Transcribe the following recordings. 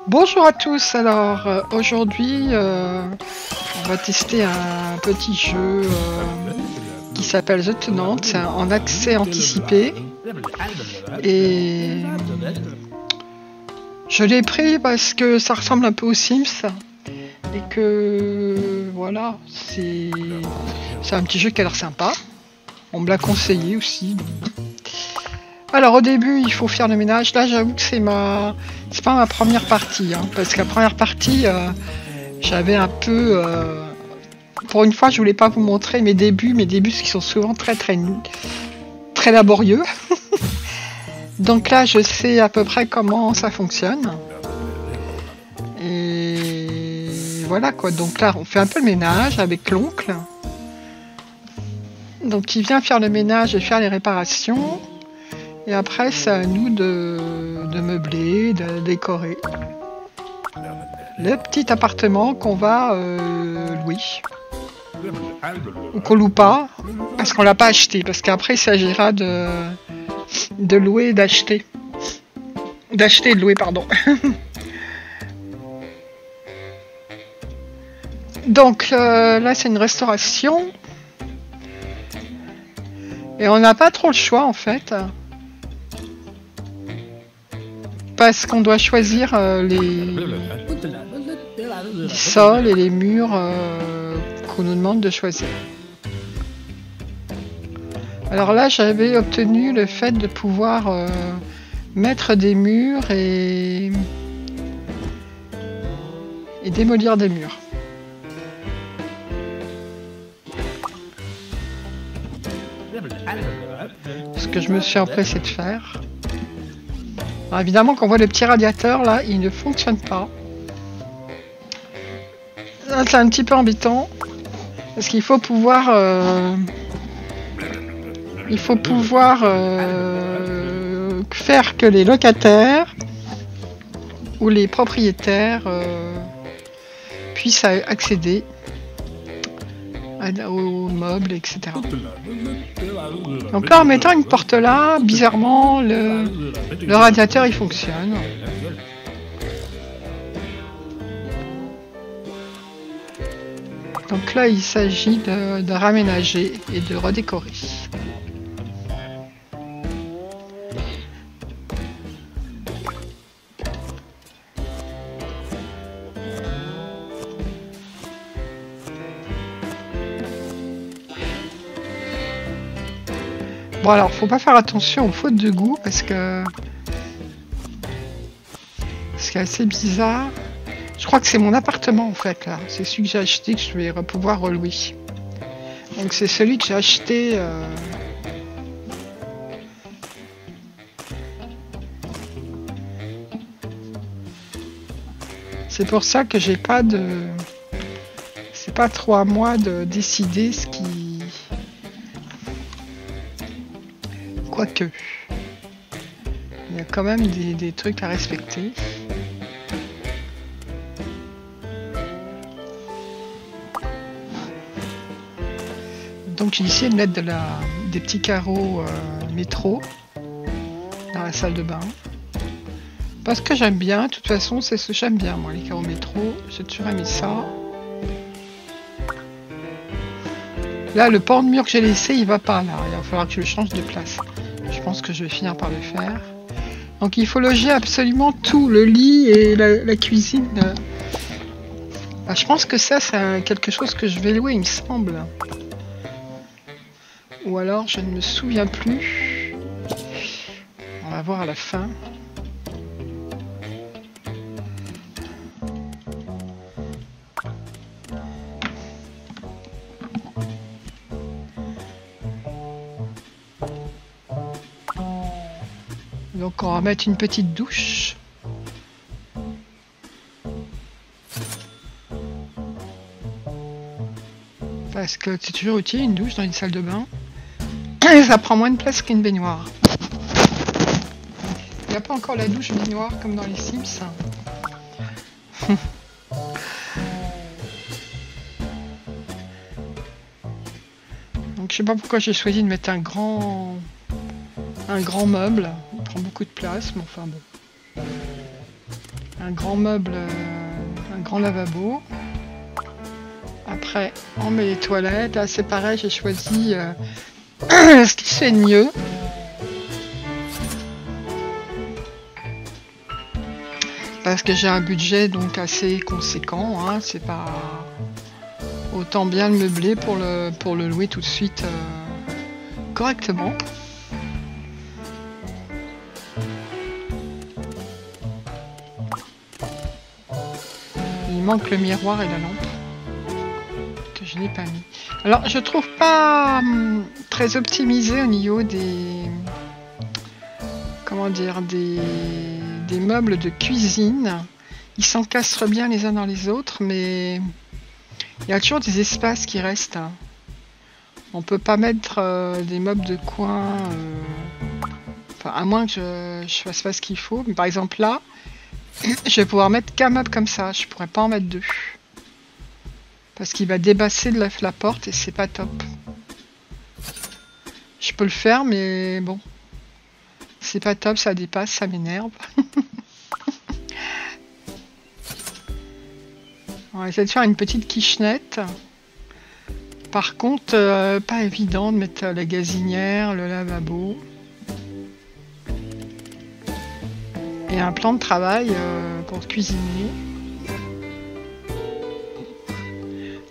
Bonjour à tous, alors aujourd'hui on va tester un petit jeu qui s'appelle The Tenant en accès anticipé et je l'ai pris parce que ça ressemble un peu aux Sims et que voilà, c'est un petit jeu qui a l'air sympa, on me l'a conseillé aussi. Alors au début il faut faire le ménage, là j'avoue que c'est pas ma première partie, hein, parce que la première partie j'avais un peu... pour une fois je voulais pas vous montrer mes débuts qui sont souvent très laborieux. Donc là je sais à peu près comment ça fonctionne. Et voilà quoi, donc là on fait un peu le ménage avec l'oncle. Donc il vient faire le ménage et faire les réparations. Et après, c'est à nous de meubler, de décorer le petit appartement qu'on va louer. Ou qu'on loue pas, parce qu'on l'a pas acheté. Parce qu'après, il s'agira de louer et d'acheter. D'acheter et de louer, pardon. Donc là, c'est une restauration. Et on n'a pas trop le choix, en fait. Parce qu'on doit choisir les sols et les murs qu'on nous demande de choisir. Alors là, j'avais obtenu le fait de pouvoir mettre des murs et démolir des murs. Ce que je me suis empressé de faire. Alors évidemment, quand on voit le petit radiateur là, il ne fonctionne pas. Là, c'est un petit peu embêtant parce qu'il faut pouvoir, faire que les locataires ou les propriétaires puissent accéder aux meubles, etc. Donc là, en mettant une porte là, bizarrement, le radiateur il fonctionne. Donc là, il s'agit de raménager et de redécorer. Bon alors, faut pas faire attention aux fautes de goût parce que c'est assez bizarre. Je crois que c'est mon appartement en fait là. C'est celui que j'ai acheté que je vais pouvoir relouer. Donc c'est celui que j'ai acheté. C'est pour ça que j'ai pas de. C'est pas trop à moi de décider ce qui. Quoique, il y a quand même des trucs à respecter. Donc j'ai essayé de mettre des petits carreaux métro dans la salle de bain. Parce que j'aime bien, de toute façon c'est ce que j'aime bien moi, les carreaux métro, j'ai toujours aimé ça. Là le pan de mur que j'ai laissé il va pas là, il va falloir que je le change de place. Je pense que je vais finir par le faire. Donc il faut loger absolument tout, le lit et la cuisine. Ah, je pense que ça c'est quelque chose que je vais louer il me semble. Ou alors je ne me souviens plus. On va voir à la fin. Donc on va mettre une petite douche. Parce que c'est toujours utile une douche dans une salle de bain. Et ça prend moins de place qu'une baignoire. Il n'y a pas encore la douche baignoire comme dans les Sims. Donc je sais pas pourquoi j'ai choisi de mettre un grand meuble. Il prend beaucoup de place, mais enfin bon. un grand meuble, un grand lavabo. Après, on met les toilettes. Là, c'est pareil, j'ai choisi ce qui se fait de mieux. Parce que j'ai un budget donc assez conséquent, hein, c'est pas autant bien le meubler pour le louer tout de suite correctement. Il manque le miroir et la lampe que je n'ai pas mis. Alors je trouve pas très optimisé au niveau des comment dire des meubles de cuisine. Ils s'encastrent bien les uns dans les autres, mais il y a toujours des espaces qui restent. On peut pas mettre des meubles de coin, enfin, à moins que je fasse pas ce qu'il faut. Mais par exemple là, je vais pouvoir mettre qu'un meuble comme ça. Je pourrais pas en mettre deux. Parce qu'il va débasser de la porte et c'est pas top. Je peux le faire, mais bon. C'est pas top, ça dépasse, ça m'énerve. On va essayer de faire une petite kitchenette. Par contre, pas évident de mettre la gazinière, le lavabo. Et un plan de travail pour cuisiner.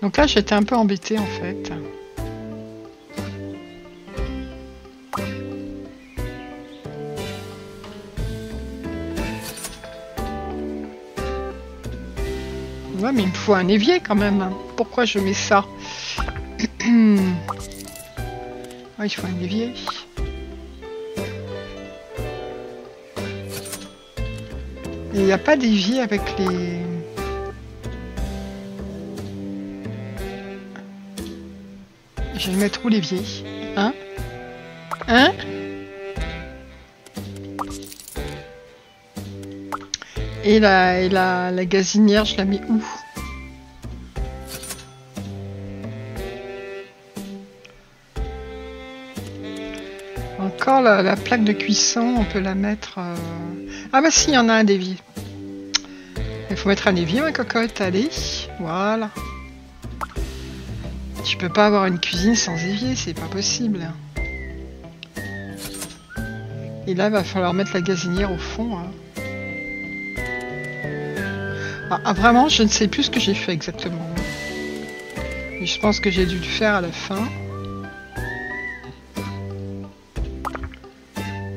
Donc là, j'étais un peu embêtée en fait. Ouais, mais il me faut un évier quand même. Pourquoi je mets ça? Ouais, il faut un évier. Et il n'y a pas d'évier avec les... Je vais mettre où l'évier? Hein? Hein? Et la gazinière, je la mets où? Encore la plaque de cuisson, on peut la mettre... Ah bah si, il y en a un d'évier. Il faut mettre un évier, ma cocotte, allez. Voilà. Tu peux pas avoir une cuisine sans évier, c'est pas possible. Et là, il va falloir mettre la gazinière au fond. Hein. Ah, vraiment, je ne sais plus ce que j'ai fait exactement. Mais je pense que j'ai dû le faire à la fin.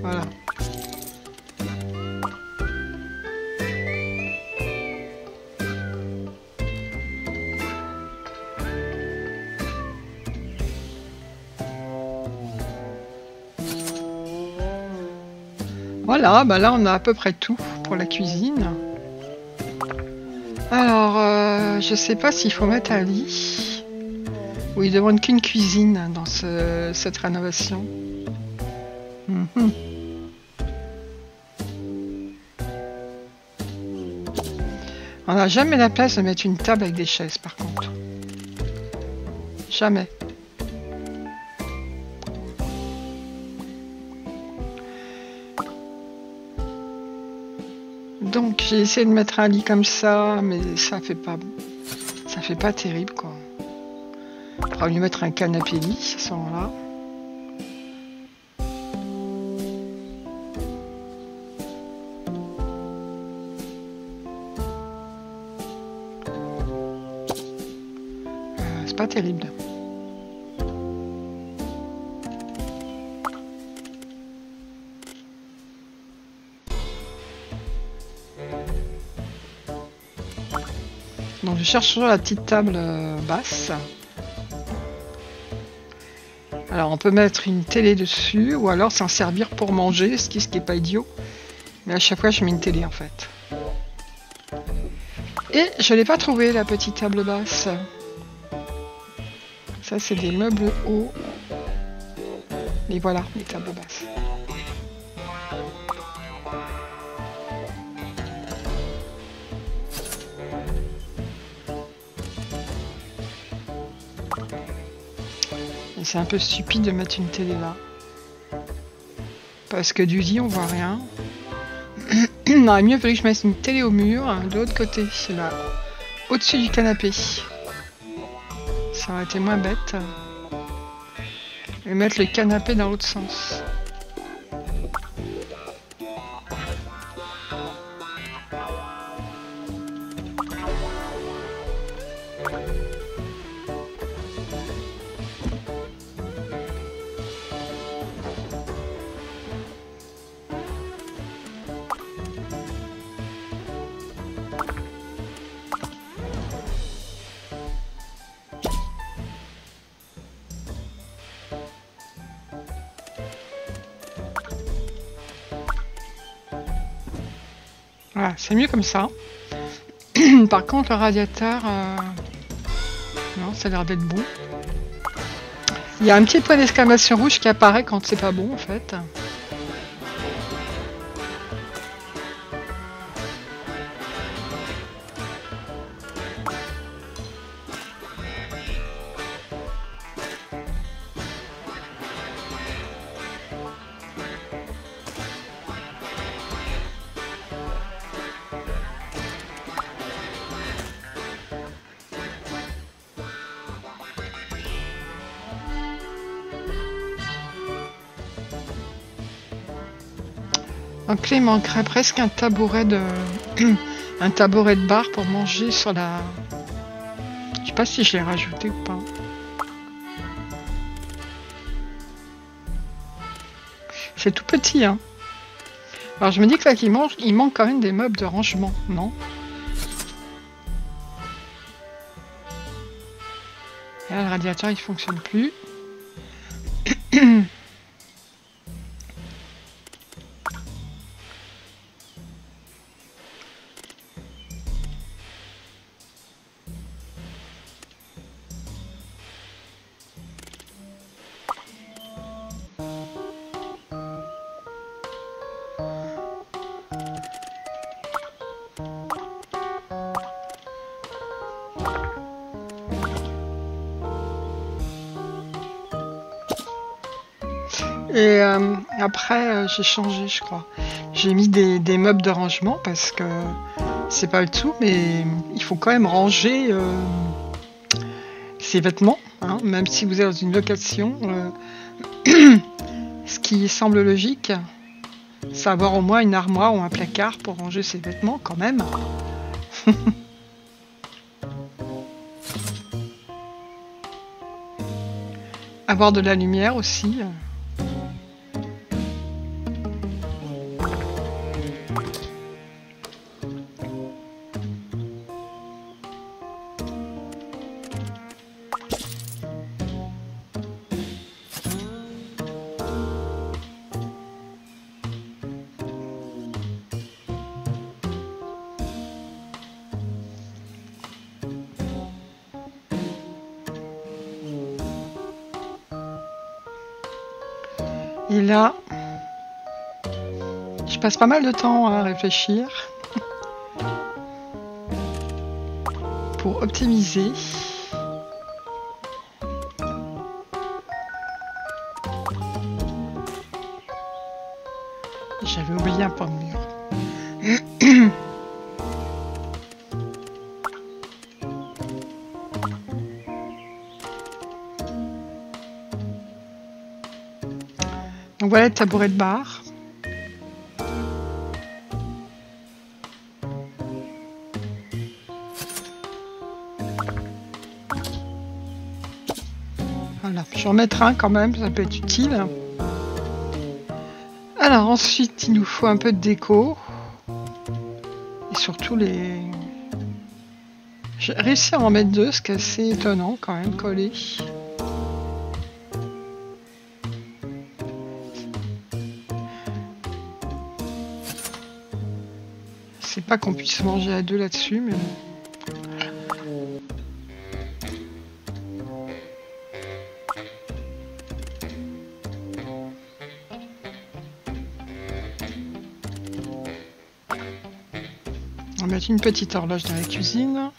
Voilà. Voilà, bah là on a à peu près tout pour la cuisine. Alors, je sais pas s'il faut mettre un lit. Ou il demande qu'une cuisine dans cette rénovation. On n'a jamais la place de mettre une table avec des chaises par contre. Jamais. Donc j'ai essayé de mettre un lit comme ça, mais ça fait pas terrible quoi. Il faudra lui mettre un canapé lit à ce moment-là. C'est pas terrible. Donc je cherche toujours la petite table basse. Alors on peut mettre une télé dessus ou alors s'en servir pour manger, ce qui est pas idiot. Mais à chaque fois je mets une télé en fait. Et je l'ai pas trouvé la petite table basse. Ça c'est des meubles hauts. Et voilà les tables basses. C'est un peu stupide de mettre une télé là. Parce que du lit, on voit rien. Il aurait mieux fallu que je mette une télé au mur, de l'autre côté, là, au-dessus du canapé. Ça aurait été moins bête. Et mettre le canapé dans l'autre sens. Voilà, c'est mieux comme ça. Par contre, le radiateur... non, ça a l'air d'être bon. Il y a un petit point d'exclamation rouge qui apparaît quand c'est pas bon, en fait. Donc là, il manquerait presque un tabouret de un tabouret de bar pour manger sur la... Je sais pas si je l'ai rajouté ou pas. C'est tout petit, hein. Alors je me dis que là, il manque quand même des meubles de rangement, non? Et là, le radiateur, il fonctionne plus. Et après, j'ai changé, je crois. J'ai mis des meubles de rangement parce que c'est pas le tout, mais il faut quand même ranger ses vêtements, hein, même si vous êtes dans une location. Ce qui semble logique, c'est avoir au moins une armoire ou un placard pour ranger ses vêtements, quand même. Avoir de la lumière aussi. Et là, je passe pas mal de temps à réfléchir pour optimiser. J'avais oublié un pan de mur. Donc voilà le tabouret de bar. Voilà, je vais en mettre un quand même, ça peut être utile. Alors ensuite, il nous faut un peu de déco. Et surtout les... J'ai réussi à en mettre deux, ce qui est assez étonnant quand même, collé. C'est pas qu'on puisse manger à deux là-dessus, mais... On va mettre une petite horloge dans la cuisine.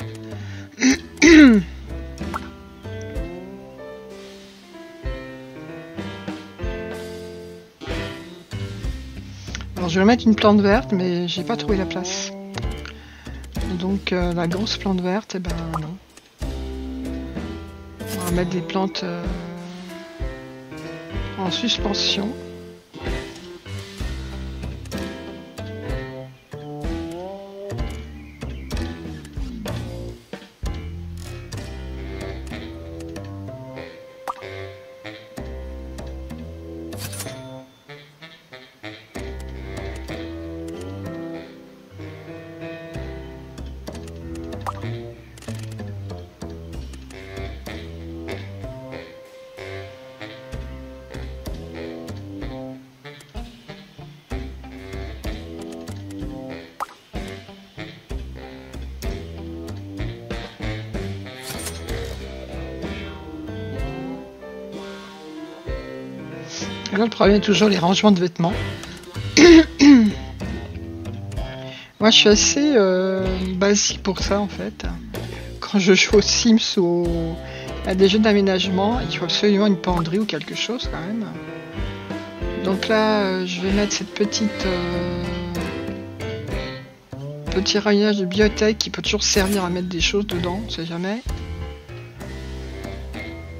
Alors je vais mettre une plante verte, mais j'ai pas trouvé la place. Donc la grosse plante verte, eh ben non. On va mettre des plantes en suspension. Et là, le problème est toujours les rangements de vêtements. Moi, je suis assez basique pour ça, en fait. Quand je joue aux Sims ou à des jeux d'aménagement, il faut absolument une penderie ou quelque chose, quand même. Donc là, je vais mettre cette petit rayonnage de bibliothèque qui peut toujours servir à mettre des choses dedans, on sait jamais.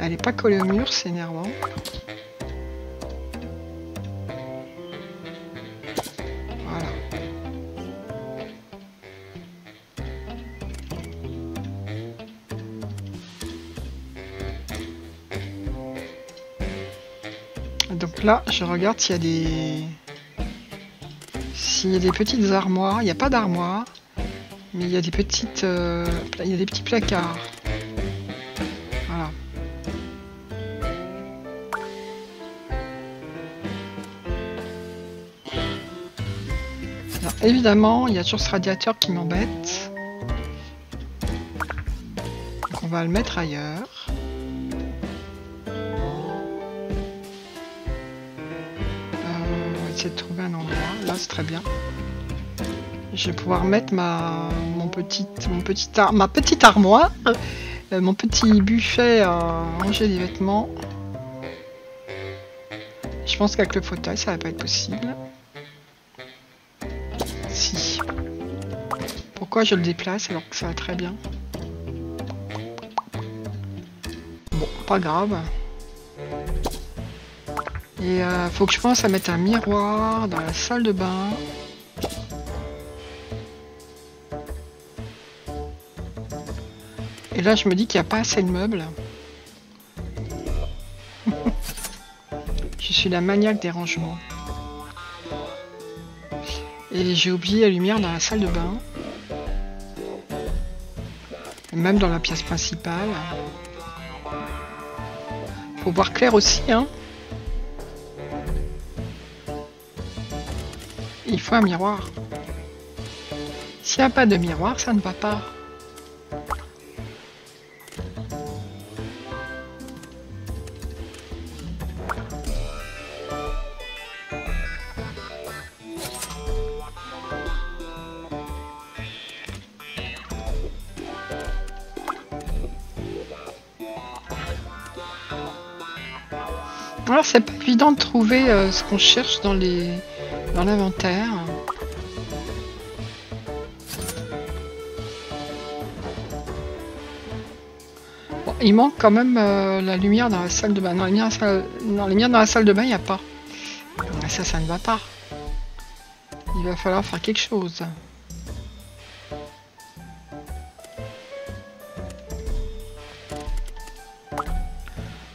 Elle n'est pas collée au mur, c'est énervant. Voilà. Donc là, je regarde s'il y a des petites armoires. Il n'y a pas d'armoire, mais il y a des petits placards. Voilà. Alors, évidemment, il y a toujours ce radiateur qui m'embête. Donc on va le mettre ailleurs. De trouver un endroit, là c'est très bien. Je vais pouvoir mettre ma petite armoire, mon petit buffet à ranger des vêtements. Je pense qu'avec le fauteuil ça va pas être possible. Si. Pourquoi je le déplace alors que ça va très bien? Bon, pas grave. Et faut que je pense à mettre un miroir dans la salle de bain. Et là, je me dis qu'il n'y a pas assez de meubles. Je suis la maniaque des rangements. Et j'ai oublié la lumière dans la salle de bain. Et même dans la pièce principale. Faut voir clair aussi, hein. Il faut un miroir. S'il n'y a pas de miroir, ça ne va pas. Alors c'est pas évident de trouver ce qu'on cherche dans l'inventaire. Bon, il manque quand même la lumière dans la salle de bain. Non, la lumière dans la salle de bain, il n'y a pas. Ça ne va pas. Il va falloir faire quelque chose.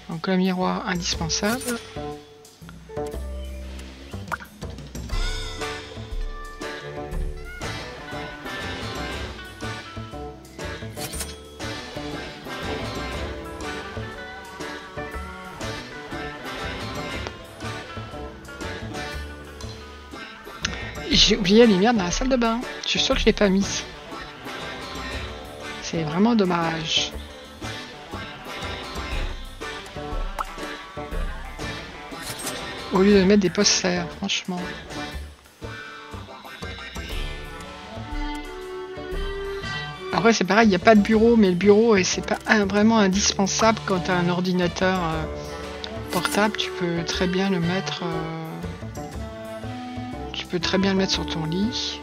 Donc le miroir indispensable. J'ai oublié la lumière dans la salle de bain. Je suis sûre que je l'ai pas mise. C'est vraiment dommage. Au lieu de mettre des posters, franchement. Après c'est pareil, il n'y a pas de bureau, mais le bureau c'est pas vraiment indispensable quand tu as un ordinateur portable. Tu peux très bien le mettre. Tu peux très bien le mettre sur ton lit.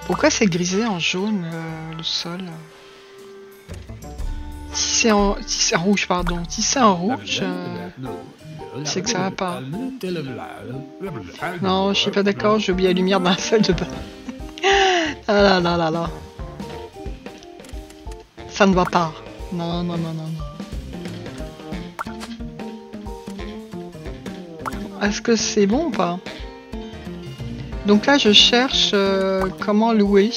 Pourquoi c'est grisé en jaune le sol? Si c'est en rouge, pardon. Si c'est en rouge, c'est que ça va pas. Non, je suis pas d'accord, j'ai oublié la lumière dans la salle de bain. Ah là là là là. Ça ne va pas. Non, non, non, non, non. Est-ce que c'est bon ou pas? Donc là, je cherche comment louer.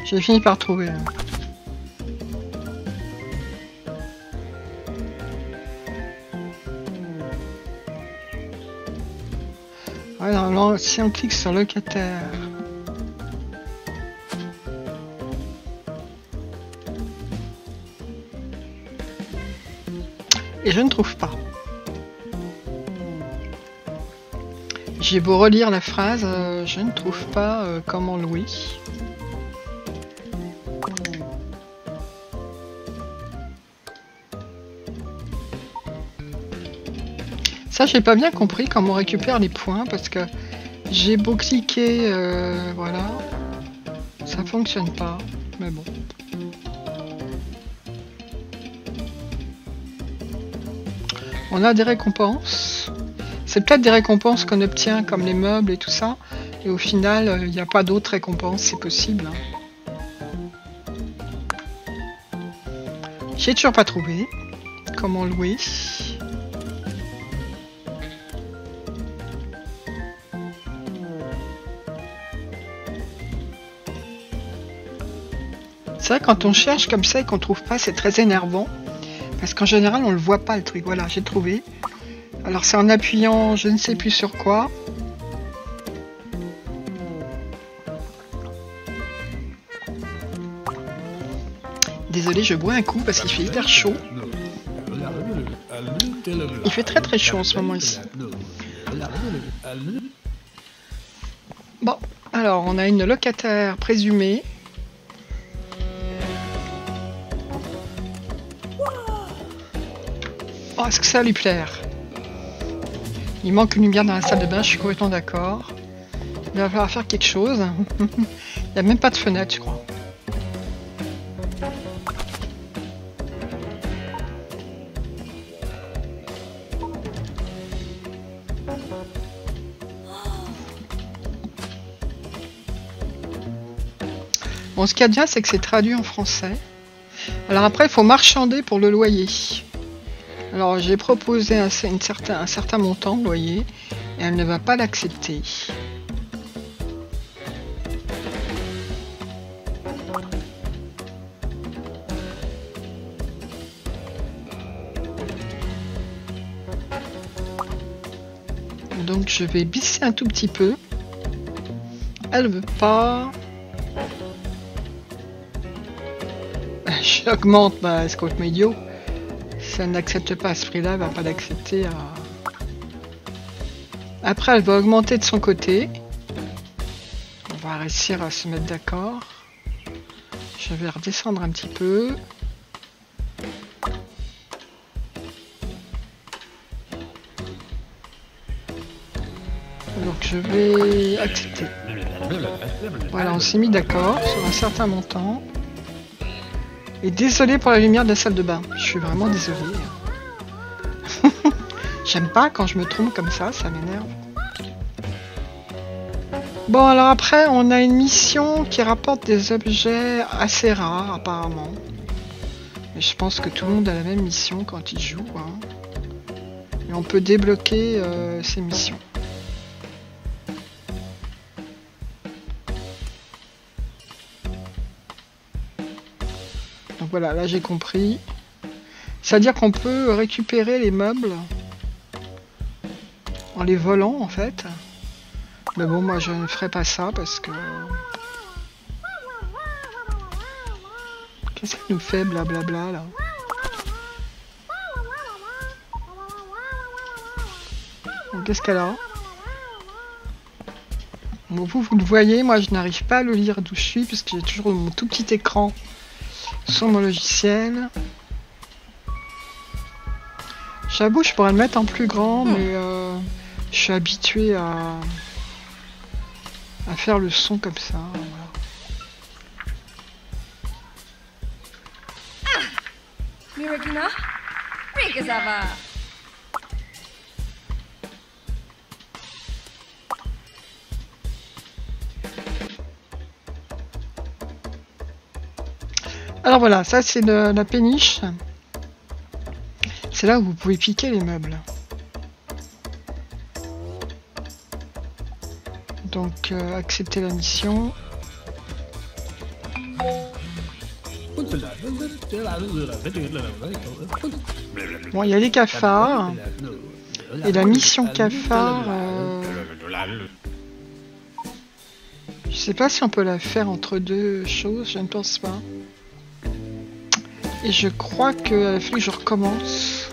J'ai fini par trouver. Alors, si on clique sur locataire, et je ne trouve pas. J'ai beau relire la phrase, je ne trouve pas comment louer. Ça, j'ai pas bien compris comment on récupère les points parce que j'ai beau cliquer, voilà, ça fonctionne pas, mais bon. On a des récompenses. C'est peut-être des récompenses qu'on obtient comme les meubles et tout ça, et au final, il n'y a pas d'autres récompenses, c'est possible. J'ai toujours pas trouvé comment louer. C'est vrai, quand on cherche comme ça et qu'on trouve pas, c'est très énervant. Parce qu'en général, on le voit pas le truc. Voilà, j'ai trouvé. Alors c'est en appuyant je ne sais plus sur quoi. Désolé, je bois un coup parce qu'il fait hyper chaud. Il fait très très chaud en ce moment ici. Bon, alors on a une locataire présumée. Oh, est-ce que ça va lui plaire? Il manque une lumière dans la salle de bain, je suis complètement d'accord. Il va falloir faire quelque chose. Il n'y a même pas de fenêtre, je crois. Bon, ce qu'il y a de bien, c'est que c'est traduit en français. Alors après, il faut marchander pour le loyer. Alors j'ai proposé un certain montant de loyer et elle ne va pas l'accepter. Donc je vais bisser un tout petit peu. Elle veut pas. J'augmente ma escroc médio. Si elle n'accepte pas à ce prix-là, elle va pas l'accepter à... Après, elle va augmenter de son côté. On va réussir à se mettre d'accord. Je vais redescendre un petit peu. Donc je vais accepter. Voilà, on s'est mis d'accord sur un certain montant. Et désolé pour la lumière de la salle de bain. Je suis vraiment désolée. J'aime pas quand je me trompe comme ça m'énerve. Bon, alors après, on a une mission qui rapporte des objets assez rares, apparemment. Mais je pense que tout le monde a la même mission quand il joue. Hein. Et on peut débloquer ces missions. Donc voilà, là j'ai compris. C'est-à-dire qu'on peut récupérer les meubles en les volant en fait. Mais bon, moi je ne ferai pas ça parce que... Qu'est-ce qu'il nous fait blablabla là? Donc, qu'est-ce qu'elle a? Bon, vous le voyez, moi je n'arrive pas à le lire d'où je suis parce que j'ai toujours mon tout petit écran sur mon logiciel. J'avoue, je pourrais le mettre en plus grand, mais je suis habituée à faire le son comme ça. Voilà. Alors voilà, ça c'est la péniche. C'est là où vous pouvez piquer les meubles. Donc accepter la mission. Bon, il y a les cafards. Et la mission cafard... Je sais pas si on peut la faire entre deux choses, je ne pense pas. Et je crois qu'il a fallu que je recommence.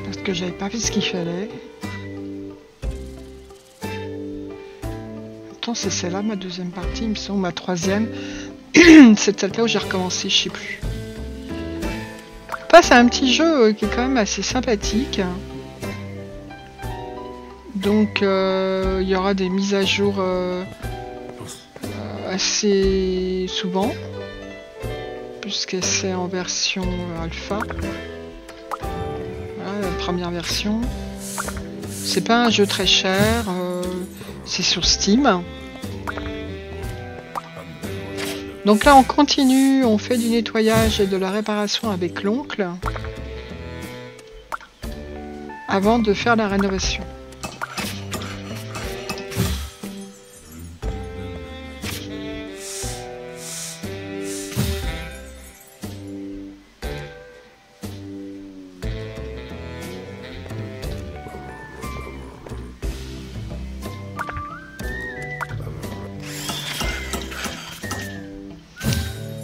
Parce que j'avais pas fait ce qu'il fallait. Attends, c'est celle-là ma deuxième partie, il me semble, ma troisième. C'est celle-là où j'ai recommencé, je sais plus. Enfin, c'est un petit jeu qui est quand même assez sympathique. Donc il y aura des mises à jour assez souvent. Puisque c'est en version alpha. Voilà, la première version. C'est pas un jeu très cher, c'est sur Steam. Donc là on continue, on fait du nettoyage et de la réparation avec l'oncle. Avant de faire la rénovation.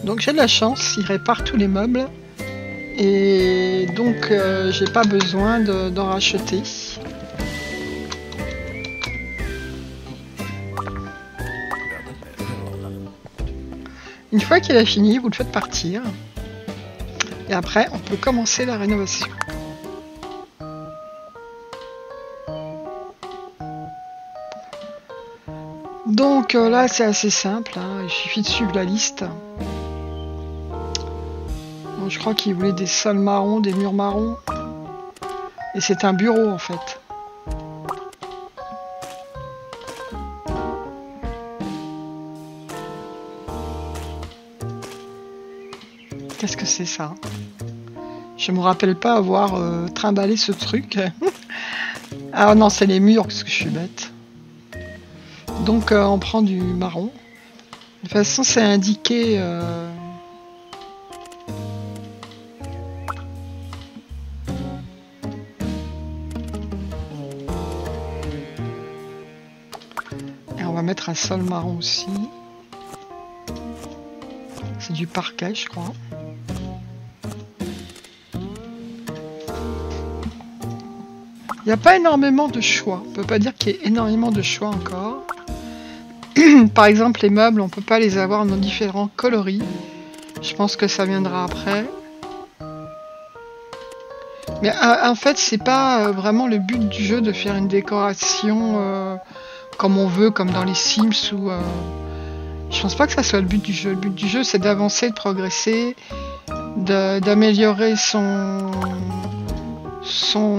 Donc j'ai de la chance, il répare tous les meubles et donc j'ai pas besoin d'en racheter. Une fois qu'il a fini, vous le faites partir et après on peut commencer la rénovation. Donc là c'est assez simple, hein, il suffit de suivre la liste. Bon, je crois qu'il voulait des sols marrons, des murs marrons. Et c'est un bureau en fait. Qu'est-ce que c'est ça? Je me rappelle pas avoir trimballé ce truc. Ah non, c'est les murs, parce que je suis bête. Donc on prend du marron. De toute façon, c'est indiqué... Et on va mettre un sol marron aussi. C'est du parquet, je crois. Il n'y a pas énormément de choix. On peut pas dire qu'il y ait énormément de choix encore. Par exemple, les meubles, on peut pas les avoir dans différents coloris. Je pense que ça viendra après. Mais en fait, c'est pas vraiment le but du jeu de faire une décoration comme on veut, comme dans les Sims ou... Je pense pas que ça soit le but du jeu. Le but du jeu, c'est d'avancer, de progresser, d'améliorer son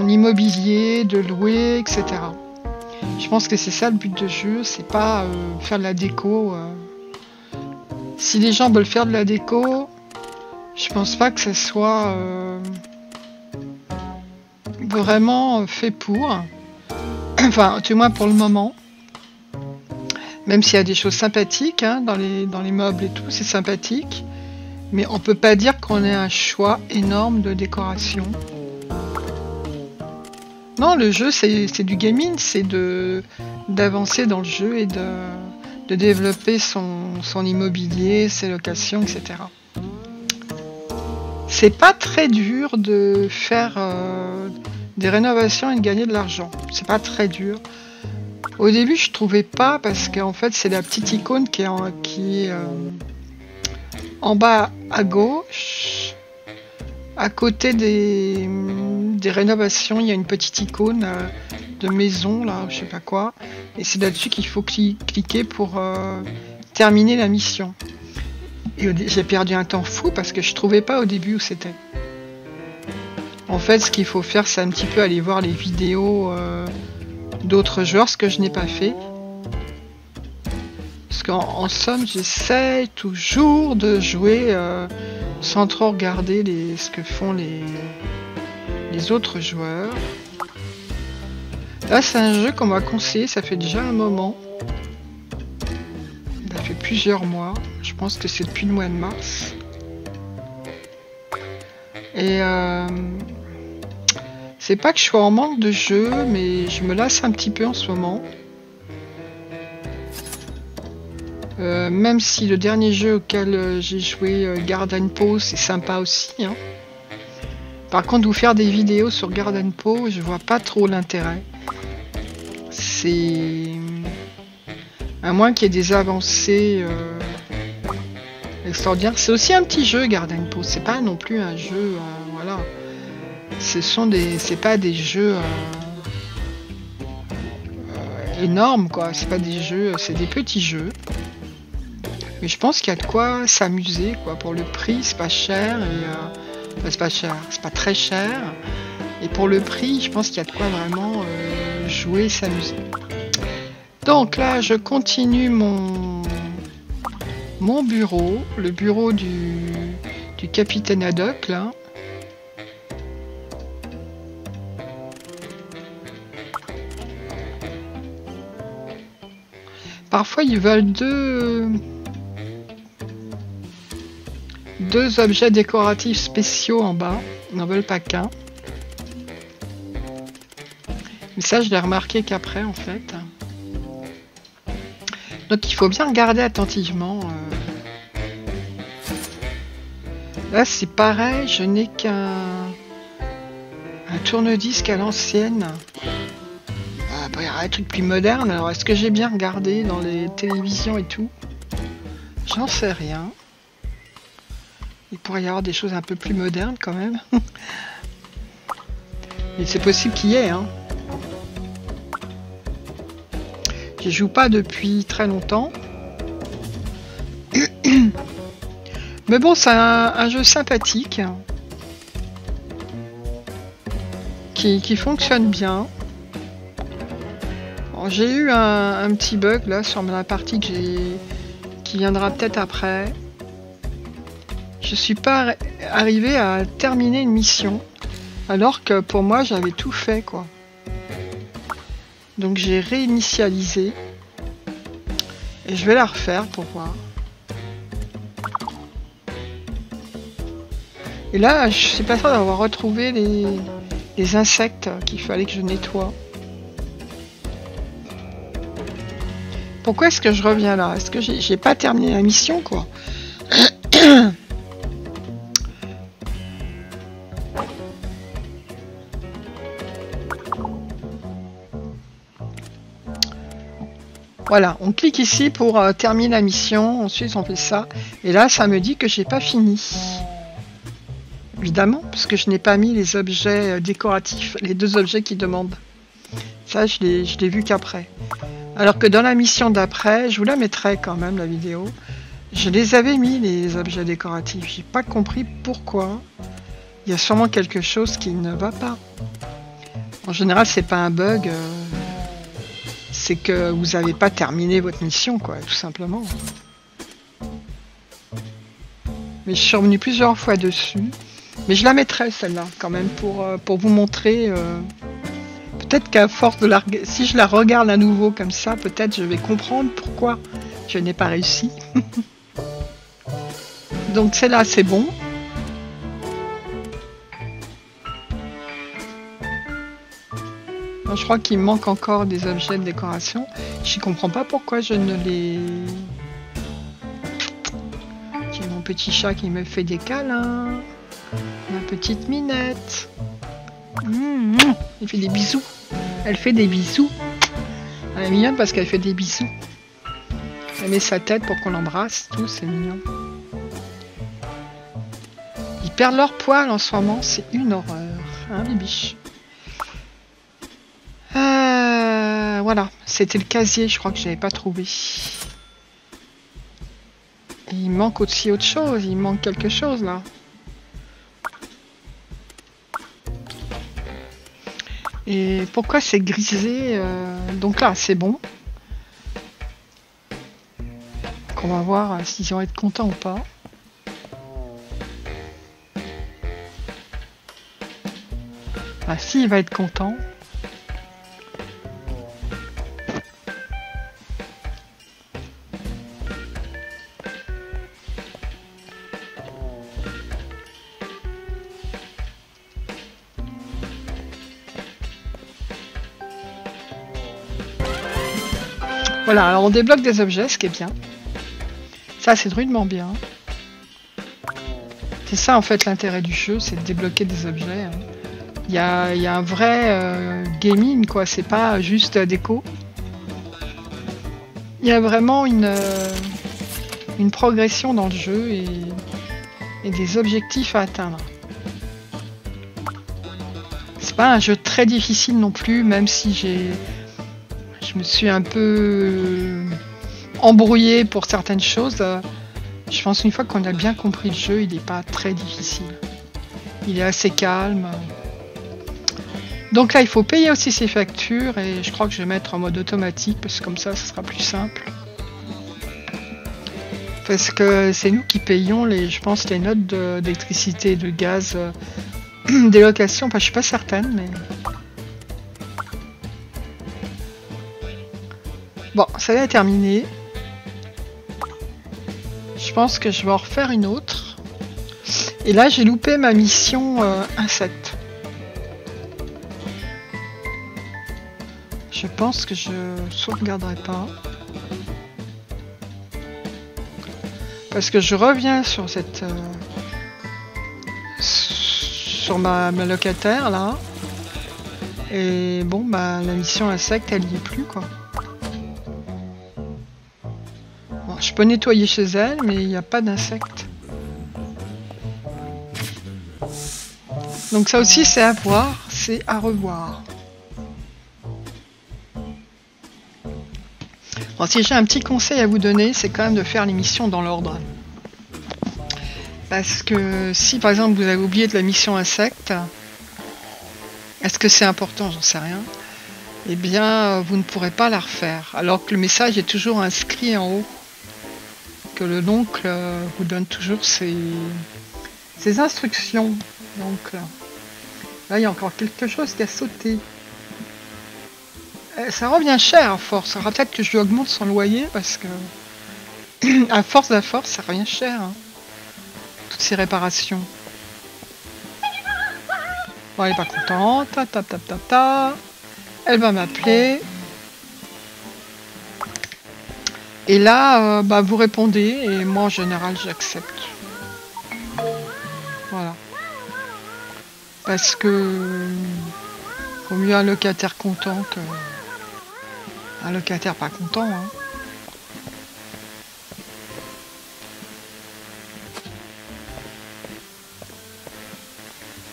immobilier, de louer, etc. Je pense que c'est ça le but du jeu, c'est pas faire de la déco. Si les gens veulent faire de la déco, je pense pas que ça soit vraiment fait pour. Enfin, du moins pour le moment. Même s'il y a des choses sympathiques hein, dans les meubles et tout, c'est sympathique. Mais on peut pas dire qu'on ait un choix énorme de décoration. Non, le jeu c'est du gaming, c'est d'avancer dans le jeu et de développer son immobilier, ses locations, etc. C'est pas très dur de faire des rénovations et de gagner de l'argent. C'est pas très dur. Au début, je trouvais pas parce qu'en fait, c'est la petite icône qui est en bas à gauche. À côté des rénovations, il y a une petite icône de maison, là, je sais pas quoi. Et c'est là-dessus qu'il faut cliquer pour terminer la mission. Et j'ai perdu un temps fou parce que je trouvais pas au début où c'était. En fait, ce qu'il faut faire, c'est un petit peu aller voir les vidéos d'autres joueurs, ce que je n'ai pas fait. Parce qu'en somme, j'essaie toujours de jouer sans trop regarder ce que font les autres joueurs. Là, c'est un jeu qu'on m'a conseillé, ça fait déjà un moment. Ça fait plusieurs mois. Je pense que c'est depuis le mois de mars. Et c'est pas que je sois en manque de jeu, mais je me lasse un petit peu en ce moment. Même si le dernier jeu auquel j'ai joué, Garden Paw, c'est sympa aussi. Hein. Par contre, vous faire des vidéos sur Garden Paw, je vois pas trop l'intérêt. C'est... À moins qu'il y ait des avancées extraordinaires. C'est aussi un petit jeu, Garden Paw. C'est pas non plus un jeu... voilà. C'est pas des jeux... énormes, quoi. C'est pas des jeux... C'est des petits jeux. Mais je pense qu'il y a de quoi s'amuser, quoi. Pour le prix, c'est pas cher. Et, c'est pas cher. C'est pas très cher. Et pour le prix, je pense qu'il y a de quoi vraiment jouer, s'amuser. Donc là, je continue mon bureau. Le bureau du capitaine Haddock, là. Parfois, ils veulent deux objets décoratifs spéciaux en bas. Ils n'en veulent pas qu'un. Mais ça, je l'ai remarqué qu'après, en fait. Donc, il faut bien regarder attentivement. Là, c'est pareil. Je n'ai qu'un tourne-disque à l'ancienne. Il y aura des trucs plus modernes. Alors, est-ce que j'ai bien regardé dans les télévisions et tout? J'en sais rien. Il pourrait y avoir des choses un peu plus modernes quand même. Et c'est possible qu'il y ait. Hein. Je joue pas depuis très longtemps. Mais bon, c'est un jeu sympathique. Qui fonctionne bien. J'ai eu un petit bug là sur la partie qui viendra peut-être après. Je suis pas arrivé à terminer une mission, alors que pour moi j'avais tout fait quoi. Donc j'ai réinitialisé et je vais la refaire pour voir. Et là, je suis pas sûre d'avoir retrouvé les insectes qu'il fallait que je nettoie. Pourquoi est-ce que je reviens là? Est-ce que j'ai pas terminé la mission quoi? Voilà, on clique ici pour terminer la mission, ensuite on fait ça, et là ça me dit que j'ai pas fini. Évidemment, parce que je n'ai pas mis les objets décoratifs, les deux objets qui demandent. Ça, je l'ai vu qu'après. Alors que dans la mission d'après, je vous la mettrai quand même, la vidéo, je les avais mis, les objets décoratifs. J'ai pas compris pourquoi. Il y a sûrement quelque chose qui ne va pas. En général, c'est pas un bug, c'est que vous n'avez pas terminé votre mission, quoi, tout simplement. Mais je suis revenu plusieurs fois dessus. Mais je la mettrai, celle-là, quand même, pour vous montrer... Peut-être qu'à force de si je la regarde à nouveau comme ça, peut-être je vais comprendre pourquoi je n'ai pas réussi. Donc celle-là, c'est bon. Je crois qu'il me manque encore des objets de décoration. Je ne comprends pas pourquoi je ne les... J'ai mon petit chat qui me fait des câlins. Ma petite Minette. Il fait des bisous. Elle fait des bisous. Elle est mignonne parce qu'elle fait des bisous. Elle met sa tête pour qu'on l'embrasse, tout, c'est mignon. Ils perdent leur poil en ce moment, c'est une horreur. Hein, les biches. Voilà, c'était le casier, je crois que je n'avais pas trouvé. Et il manque aussi autre chose, il manque quelque chose là. Et pourquoi c'est grisé donc là, c'est bon. Donc on va voir s'ils vont être contents ou pas. Ah si, il va être content. Voilà, alors on débloque des objets, ce qui est bien. Ça, c'est drôlement bien. C'est ça, en fait, l'intérêt du jeu, c'est de débloquer des objets. Il y a un vrai gaming, quoi. C'est pas juste déco. Il y a vraiment une progression dans le jeu et des objectifs à atteindre. C'est pas un jeu très difficile non plus, même si je me suis un peu embrouillée pour certaines choses. Je pense qu'une fois qu'on a bien compris le jeu, il n'est pas très difficile. Il est assez calme. Donc là, il faut payer aussi ses factures et je crois que je vais mettre en mode automatique parce que comme ça, ce sera plus simple. Parce que c'est nous qui payons je pense, les notes d'électricité, de gaz, des locations. Enfin, je suis pas certaine, mais... Bon, ça est terminé. Je pense que je vais en refaire une autre. Et là, j'ai loupé ma mission insecte. Je pense que je sauvegarderai pas. Parce que je reviens sur cette... sur ma locataire, là. Et bon, bah, la mission insecte, elle y est plus, quoi. Je peux nettoyer chez elle, mais il n'y a pas d'insectes. Donc ça aussi, c'est à voir, c'est à revoir. Bon, si j'ai un petit conseil à vous donner, c'est quand même de faire les missions dans l'ordre. Parce que si, par exemple, vous avez oublié de la mission insecte, est-ce que c'est important? J'en sais rien. Eh bien, vous ne pourrez pas la refaire. Alors que le message est toujours inscrit en haut. Que le oncle vous donne toujours ses instructions. Donc là, il y a encore quelque chose qui a sauté. Ça revient cher à force. Alors peut-être que je lui augmente son loyer parce que à force, ça revient cher. Hein. Toutes ces réparations. Bon, elle est pas contente. Elle va m'appeler. Et là, bah, vous répondez, et moi en général j'accepte. Voilà. Parce que vaut mieux un locataire content que un locataire pas content. Hein.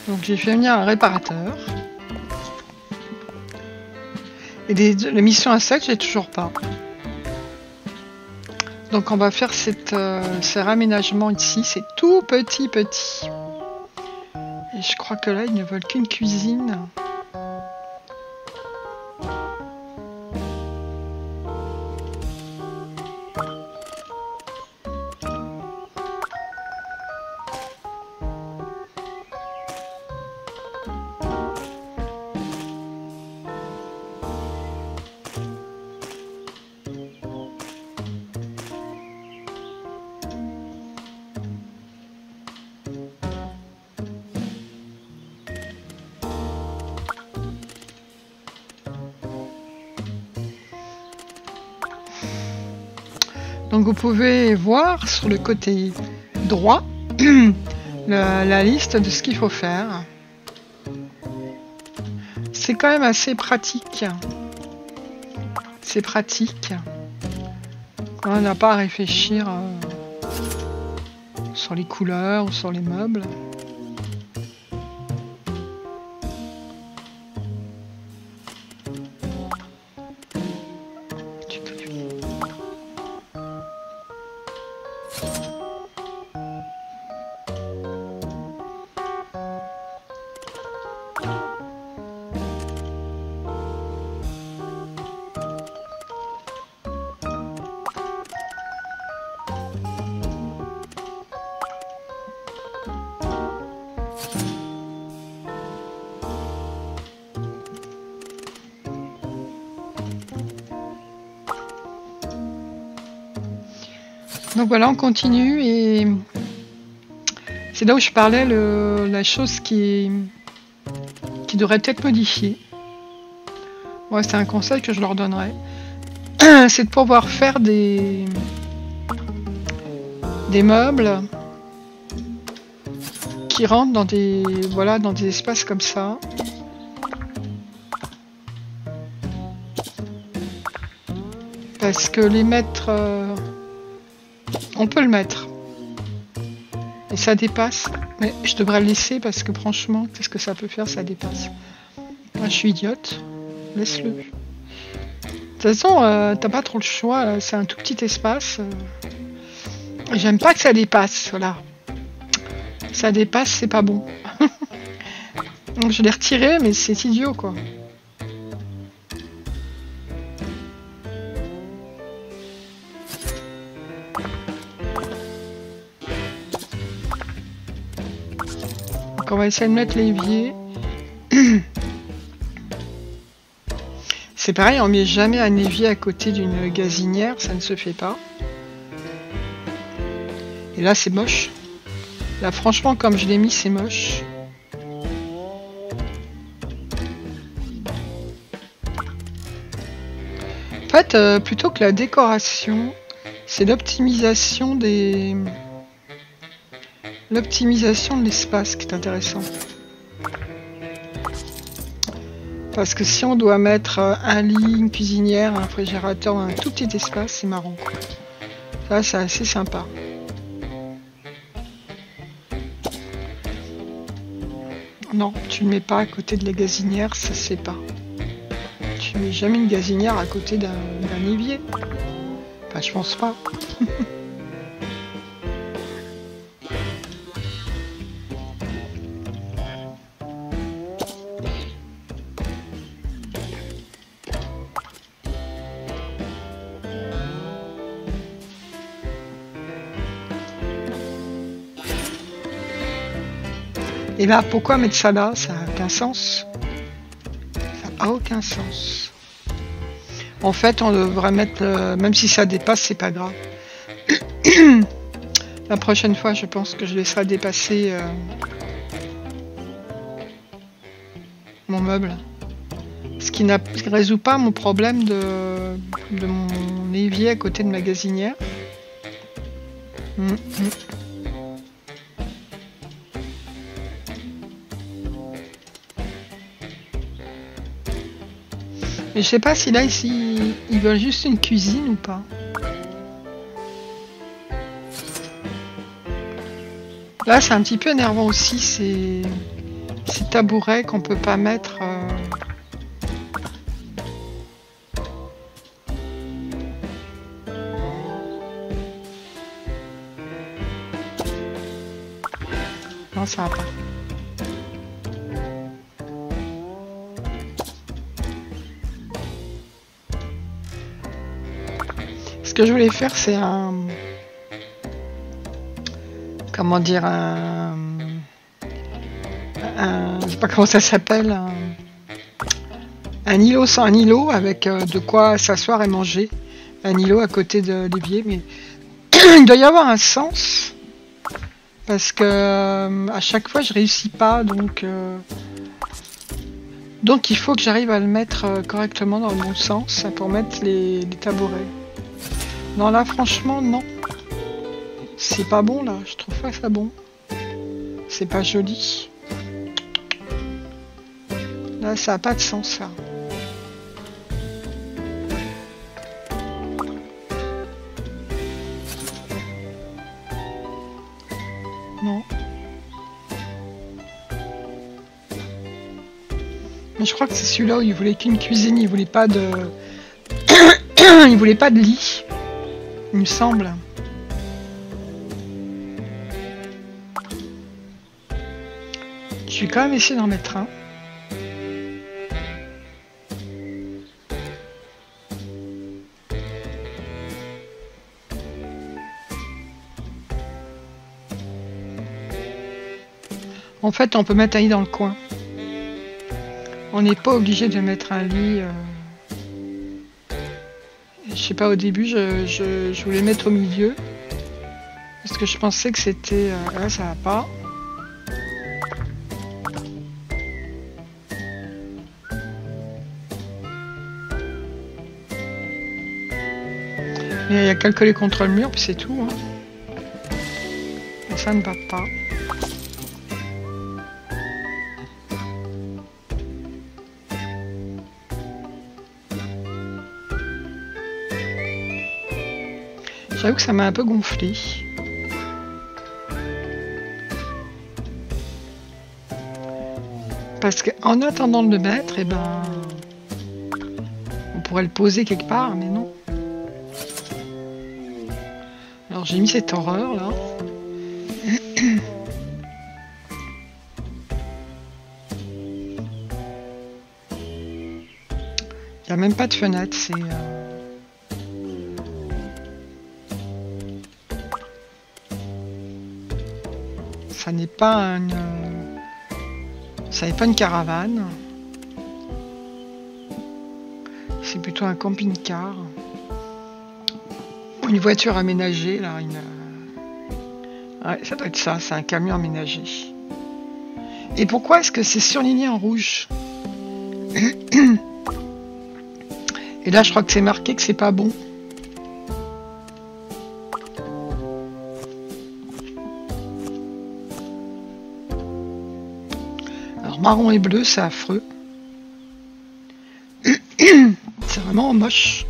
Donc j'ai fait venir un réparateur. Et les missions insectes, j'ai toujours pas. Donc on va faire ce raménagement ici, c'est tout petit. Et je crois que là, ils ne veulent qu'une cuisine. Donc vous pouvez voir sur le côté droit la liste de ce qu'il faut faire. c'est quand même assez pratique. C'est pratique. On n'a pas à réfléchir sur les couleurs ou sur les meubles. Donc voilà, on continue et c'est là où je parlais la chose qui devrait être modifiée. Ouais, c'est un conseil que je leur donnerais. C'est de pouvoir faire des meubles qui rentrent dans des dans des espaces comme ça. Parce que les mettre on peut le mettre. Et ça dépasse. Mais je devrais le laisser parce que franchement, qu'est-ce que ça peut faire, ça dépasse. Moi, je suis idiote. Laisse-le. De toute façon, t'as pas trop le choix. C'est un tout petit espace. J'aime pas que ça dépasse. Voilà. Ça dépasse, c'est pas bon. Donc je l'ai retiré, mais c'est idiot, quoi. Donc on va essayer de mettre l'évier. C'est pareil, on met jamais un évier à côté d'une gazinière, ça ne se fait pas. Et là c'est moche. Là franchement comme je l'ai mis c'est moche. En fait plutôt que la décoration, c'est l'optimisation de l'espace qui est intéressant. Parce que si on doit mettre un lit, une cuisinière, un réfrigérateur dans un tout petit espace, c'est marrant, quoi. Ça, c'est assez sympa. Non, tu ne mets pas à côté de la gazinière, ça se fait pas. Tu mets jamais une gazinière à côté d'un évier. Enfin, je pense pas. Et là, pourquoi mettre ça là? Ça n'a aucun sens. Ça n'a aucun sens. En fait, on devrait mettre... même si ça dépasse, c'est pas grave. La prochaine fois, je pense que je laisserai dépasser mon meuble. Ce qui ne résout pas mon problème de mon évier à côté de ma gazinière. Mais je sais pas si là, ici, ils veulent juste une cuisine ou pas. Là, c'est un petit peu énervant aussi, ces tabourets qu'on peut pas mettre... Non, ça va pas. Ce que je voulais faire, c'est un... Comment dire, je sais pas comment ça s'appelle, un îlot sans un îlot avec de quoi s'asseoir et manger. Un îlot à côté de l'évier, mais il doit y avoir un sens parce que à chaque fois je réussis pas, donc il faut que j'arrive à le mettre correctement dans le bon sens pour mettre les tabourets. Non, là franchement non. C'est pas bon là, je trouve pas ça bon. C'est pas joli. Là, ça n'a pas de sens, ça. Non. Mais je crois que c'est celui-là où il voulait qu'une cuisine, il voulait pas de... il voulait pas de lit, il me semble. Je vais quand même essayer d'en mettre un. En fait, on peut mettre un lit dans le coin. On n'est pas obligé de mettre un lit. Je sais pas, au début, je voulais mettre au milieu. Parce que je pensais que c'était... là, ça va pas. Mais il y a qu'à le coller contre le mur, puis c'est tout. Hein. Et ça ne va pas. J'avoue que ça m'a un peu gonflé. Parce qu'en attendant de le mettre, eh ben, on pourrait le poser quelque part, mais non. Alors j'ai mis cette horreur là. Il n'y a même pas de fenêtre, c'est... Ça n'est pas une... Ça n'est pas une caravane. C'est plutôt un camping-car. Une voiture aménagée, là. Ouais, ça doit être ça, c'est un camion aménagé. Et pourquoi est-ce que c'est surligné en rouge? Et là, je crois que c'est marqué que c'est pas bon. Alors, marron et bleu, c'est affreux. C'est vraiment moche.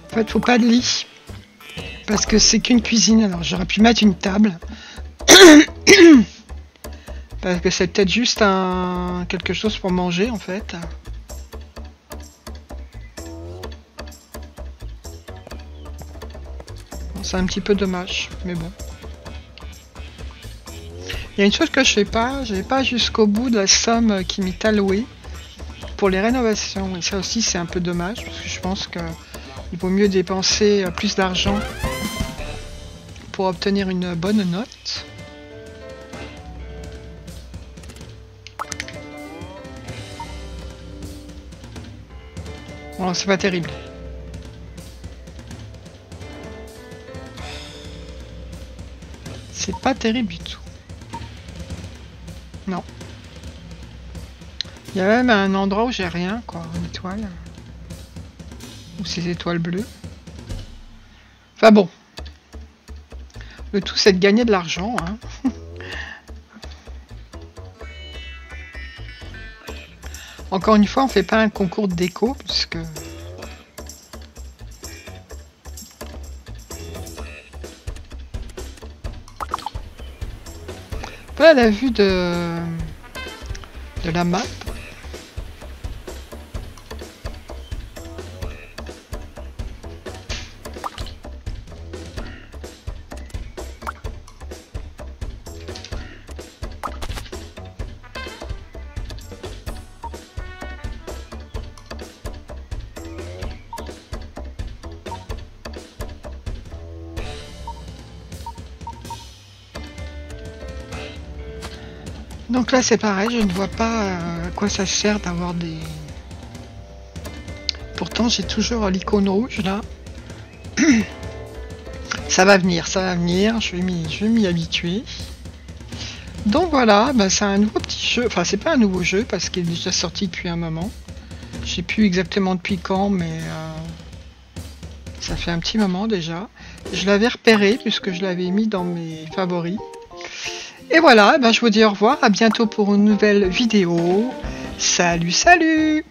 En fait, faut pas de lit. Parce que c'est qu'une cuisine. Alors, j'aurais pu mettre une table. Parce que c'est peut-être juste quelque chose pour manger, en fait. Bon, c'est un petit peu dommage, mais bon. Il y a une chose que je fais pas. Je vais pas jusqu'au bout de la somme qui m'est allouée pour les rénovations. Et ça aussi, c'est un peu dommage. Parce que je pense que il vaut mieux dépenser plus d'argent pour obtenir une bonne note. Bon, c'est pas terrible. C'est pas terrible du tout. Non. Il y a même un endroit où j'ai rien, quoi, une étoile. Ou ces étoiles bleues. Enfin bon. Le tout, c'est de gagner de l'argent, hein. Encore une fois, on fait pas un concours de déco, puisque... Voilà la vue de la map. Donc là c'est pareil, je ne vois pas à quoi ça sert d'avoir des... Pourtant j'ai toujours l'icône rouge là. Ça va venir, je vais m'y habituer. Donc voilà, bah, c'est un nouveau petit jeu. Enfin, c'est pas un nouveau jeu parce qu'il est déjà sorti depuis un moment. Je sais plus exactement depuis quand, mais ça fait un petit moment déjà. Je l'avais repéré puisque je l'avais mis dans mes favoris. Et voilà, bah, je vous dis au revoir, à bientôt pour une nouvelle vidéo. Salut, salut!